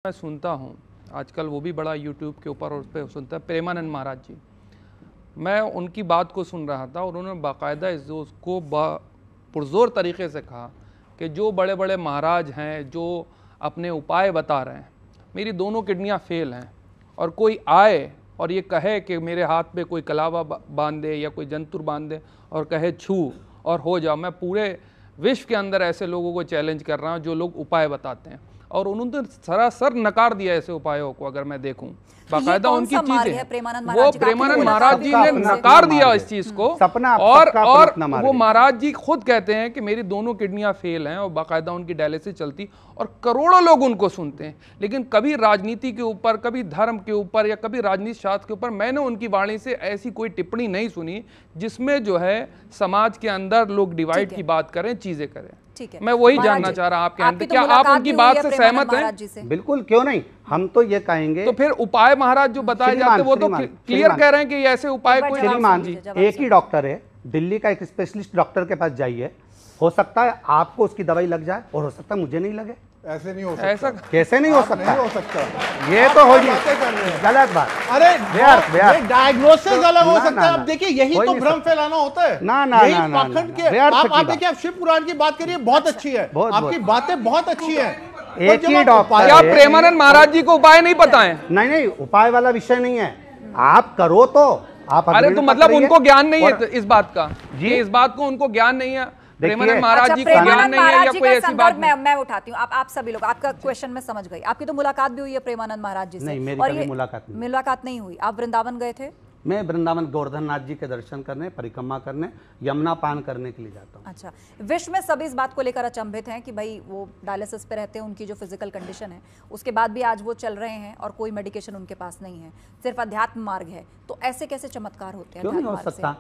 मैं सुनता हूँ आजकल, वो भी बड़ा यूट्यूब के ऊपर और उस पर सुनता है, प्रेमानंद महाराज जी। मैं उनकी बात को सुन रहा था और उन्होंने बाकायदा उसको पुरजोर तरीके से कहा कि जो बड़े बड़े महाराज हैं जो अपने उपाय बता रहे हैं, मेरी दोनों किडनियाँ फेल हैं, और कोई आए और ये कहे कि मेरे हाथ पे कोई कलावा बांध दे या कोई जंतुर बांध दे और कहे छू और हो जाओ, मैं पूरे विश्व के अंदर ऐसे लोगों को चैलेंज कर रहा हूँ जो लोग उपाय बताते हैं, और उन्होंने सरासर नकार दिया ऐसे उपायों को। अगर मैं देखूं बाकायदा उनकी चीजें, वो प्रेमानंद महाराज जी ने नकार दिया इस चीज को, और वो महाराज जी खुद कहते हैं कि मेरी दोनों किडनियां फेल हैं और बाकायदा उनकी डायलिसिस चलती, और करोड़ों लोग उनको सुनते हैं। लेकिन कभी राजनीति के ऊपर, कभी धर्म के ऊपर या कभी राजनीति शास्त्र के ऊपर मैंने उनकी वाणी से ऐसी कोई टिप्पणी नहीं सुनी जिसमें जो है समाज के अंदर लोग डिवाइड की बात करें, चीजें करें। मैं वही जानना चाह रहा आपके अंदर, क्या आप उनकी बात से सहमत हैं? बिल्कुल, क्यों नहीं, हम तो ये कहेंगे। तो फिर उपाय महाराज जो बताए जाते हैं वो तो क्लियर कह रहे हैं कि ऐसे उपाय कोई। श्रीमान जी, एक ही डॉक्टर है, दिल्ली का एक स्पेशलिस्ट डॉक्टर के पास जाइए, हो सकता है आपको उसकी दवाई लग जाए और हो सकता है मुझे नहीं लगे। ऐसे नहीं हो सकता। ऐसा कैसे नहीं हो सकता? नहीं हो सकता, ये तो हो गलत बात। अरे डायग्नोसिस अलग हो सकता है। अब देखिए, यही तो भ्रम फैलाना होता है। पाखंड के आप देखिए, आप शिव पुराण की बात करिए, बहुत अच्छी है, आपकी बातें बहुत अच्छी है। एक ही डॉक्टर, क्या प्रेमानंद महाराज जी को उपाय नहीं पता है? नहीं, उपाय वाला विषय नहीं है, आप करो तो आप। अरे तो मतलब उनको ज्ञान नहीं है इस बात का जी, इस बात को उनको ज्ञान नहीं है, प्रेमानंद महाराज जी को ज्ञान नहीं है या कोई ऐसी बात। मैं उठाती हूँ, आप सभी लोग, आपका क्वेश्चन मैं समझ गई। आपकी तो मुलाकात भी हुई है प्रेमानंद महाराज जी से? नहीं, मेरी कभी मुलाकात नहीं हुई। आप वृंदावन गए थे? मैं वृंदावन गोवर्धन नाथ जी के दर्शन करने, परिक्रमा करने, यमुना पान करने के लिए जाता हूँ। अच्छा, विश्व में सभी इस बात को लेकर अचंभित हैं कि भाई वो डायलिसिस पे रहते हैं, उनकी जो फिजिकल कंडीशन है, उसके बाद भी आज वो चल रहे हैं और कोई मेडिकेशन उनके पास नहीं है, सिर्फ अध्यात्म मार्ग है। तो ऐसे कैसे चमत्कार होते हैं? क्यों नहीं हो सकता?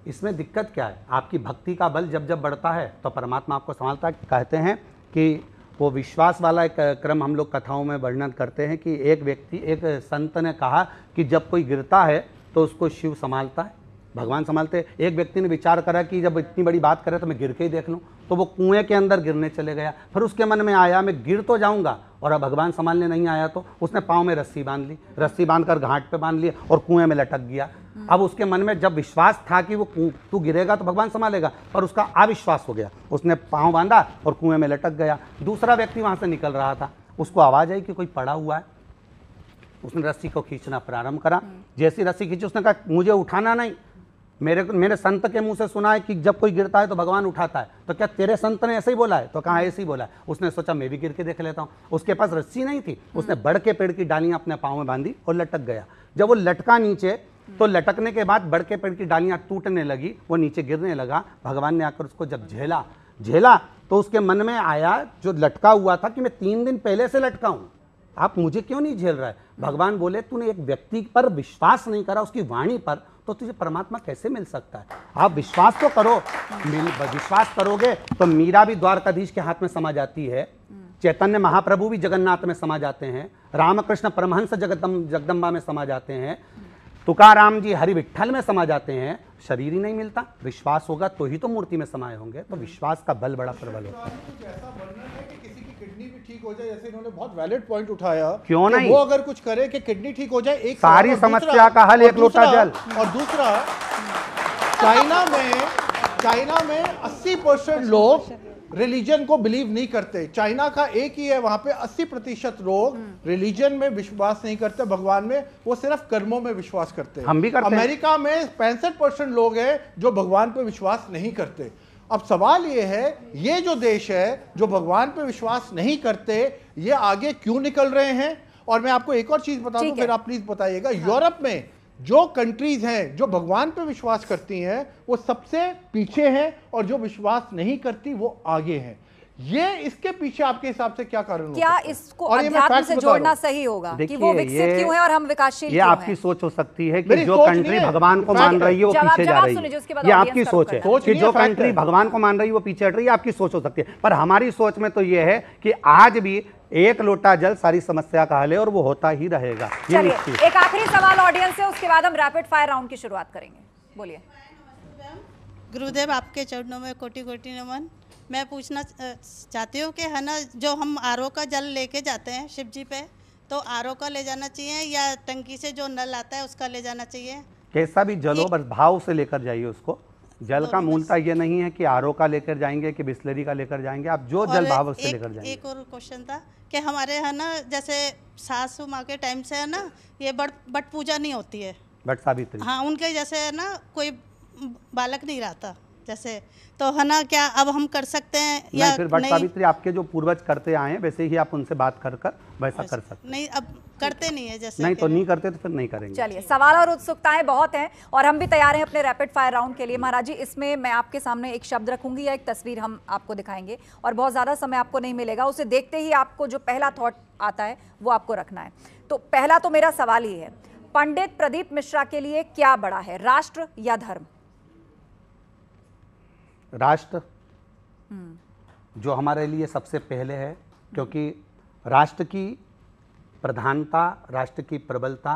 इसमें दिक्कत क्या है? आपकी भक्ति का बल जब जब बढ़ता है तो परमात्मा आपको संभालता है। कहते हैं कि वो विश्वास वाला एक क्रम हम लोग कथाओं में वर्णन करते हैं कि एक संत ने कहा कि जब कोई गिरता है तो उसको शिव संभालता है, भगवान संभालते हैं। एक व्यक्ति ने विचार करा कि जब इतनी बड़ी बात करे तो मैं गिर के ही देख लूं, तो वो कुएं के अंदर गिरने चले गया। फिर उसके मन में आया मैं गिर तो जाऊंगा, और अब भगवान संभालने नहीं आया, तो उसने पाँव में रस्सी बांध ली, रस्सी बांधकर घाट पे बांध लिया और कुएं में लटक गया। अब उसके मन में जब विश्वास था कि वो तू गिरेगा तो भगवान संभालेगा, पर उसका अविश्वास हो गया, उसने पाँव बांधा और कुएं में लटक गया। दूसरा व्यक्ति वहां से निकल रहा था, उसको आवाज आई कि कोई पड़ा हुआ है, उसने रस्सी को खींचना प्रारंभ करा। जैसी रस्सी खींची उसने कहा मुझे उठाना नहीं, मेरे संत के मुंह से सुना है कि जब कोई गिरता है तो भगवान उठाता है, तो क्या तेरे संत ने ऐसे ही बोला है? तो कहाँ ऐसे ही बोला है। उसने सोचा मैं भी गिर के देख लेता हूँ। उसके पास रस्सी नहीं थी, उसने बड़ के पेड़ की डालियां अपने पाँव में बांधी और लटक गया। जब वो लटका नीचे, तो लटकने के बाद बड़ के पेड़ की डालियां टूटने लगी, वो नीचे गिरने लगा। भगवान ने आकर उसको जब झेला तो उसके मन में आया जो लटका हुआ था कि मैं 3 दिन पहले से लटका हूं, आप मुझे क्यों नहीं झेल रहा है? भगवान बोले तूने एक व्यक्ति पर विश्वास नहीं करा, उसकी वाणी पर, तो तुझे परमात्मा कैसे मिल सकता है? आप विश्वास तो करो, विश्वास करोगे तो मीरा भी द्वारकाधीश के हाथ में समा जाती है, चैतन्य महाप्रभु भी जगन्नाथ में समा जाते हैं, रामकृष्ण परमहंस जगदम्बा में समा जाते हैं, तुकाराम जी हरि विठ्ठल में समा जाते हैं। शरीर ही नहीं मिलता, विश्वास होगा तो ही तो मूर्ति में समाये होंगे। तो विश्वास का बल बड़ा प्रबल होता है। कुछ ऐसा वर्णन है कि किसी की किडनी भी ठीक हो जाए, जैसे इन्होंने बहुत वैलिड पॉइंट उठाया, क्यों नहीं, वो अगर कुछ करे कि किडनी ठीक हो जाए, एक सारी समस्या का हल एक लोटा जल। और दूसरा, चाइना में 80% लोग रिलीजन को बिलीव नहीं करते। चाइना का एक ही है, वहां पे 80% लोग रिलीजन में विश्वास नहीं करते, भगवान में, वो सिर्फ कर्मों में विश्वास करते हैं। हम भी करते हैं। अमेरिका में 65% लोग हैं जो भगवान पे विश्वास नहीं करते। अब सवाल ये है, ये जो देश है जो भगवान पे विश्वास नहीं करते, ये आगे क्यों निकल रहे हैं? और मैं आपको एक और चीज बता दूं, फिर आप प्लीज बताइएगा। यूरोप में जो कंट्रीज हैं जो भगवान पे विश्वास करती हैं वो सबसे पीछे हैं, और जो विश्वास नहीं करती वो आगे हैं। ये इसके पीछे आपके हिसाब से क्या कारण क्या इसको अध्यात्म से जोड़ना सही होगा कि वो विकसित क्यों है और हम विकासशील क्यों हैं? ये आपकी सोच हो सकती है कि जो कंट्री भगवान को मान रही है वो पीछे जा रही है। ये आपकी सोच है कि जो कंट्री भगवान को मान रही है वो पीछे हट रही है, आपकी सोच हो सकती है। पर हमारी सोच में तो ये है कि आज भी एक लोटा जल सारी समस्या का हल है और वो होता ही रहेगा। चलिए एक आखिरी सवाल ऑडियंस से, उसके बाद हम रैपिड फायर राउंड की शुरुआत करेंगे। बोलिए। गुरुदेव, आपके चरणों में कोटि कोटि नमन। मैं पूछना चाहती हूँ कि है ना, जो हम आरओ का जल लेके जाते हैं शिव जी पे, तो आरओ का ले जाना चाहिए या टंकी से जो नल आता है उसका ले जाना चाहिए? कैसा भी जल हो, बस भाव से लेकर जाइए उसको। जल का मूलता ये नहीं है कि आरओ का लेकर जाएंगे कि बिस्लरी का लेकर जाएंगे, आप जो जल भाव से लेकर जाएंगे। एक और क्वेश्चन था कि हमारे है ना, जैसे सासू माँ के टाइम से है ना, ये बट पूजा नहीं होती है, बट सावित्री, हाँ, उनके जैसे है ना कोई बालक नहीं रहता जैसे, तो है ना, क्या अब हम कर सकते हैं या नहीं? फिर बट सावित्री आपके जो पूर्वज करते आए हैं वैसे ही आप उनसे बात कर वैसा कर सकते नहीं, अब करते नहीं है जैसे नहीं, तो नहीं करते तो फिर नहीं करेंगे। चलिए, सवाल और उत्सुकताएं बहुत हैं और हम भी तैयार हैं अपने रैपिड फायर राउंड के लिए। महाराज जी, इसमें मैं आपके सामने एक शब्द रखूंगी या एक तस्वीर हम आपको दिखाएंगे और बहुत ज्यादा समय आपको नहीं मिलेगा, उसे देखते ही आपको जो पहला थॉट आता है वो आपको रखना है। तो पहला तो मेरा सवाल ही है, पंडित प्रदीप मिश्रा के लिए क्या बड़ा है, राष्ट्र या धर्म? राष्ट्र जो हमारे लिए सबसे पहले है, क्योंकि राष्ट्र की प्रधानता, राष्ट्र की प्रबलता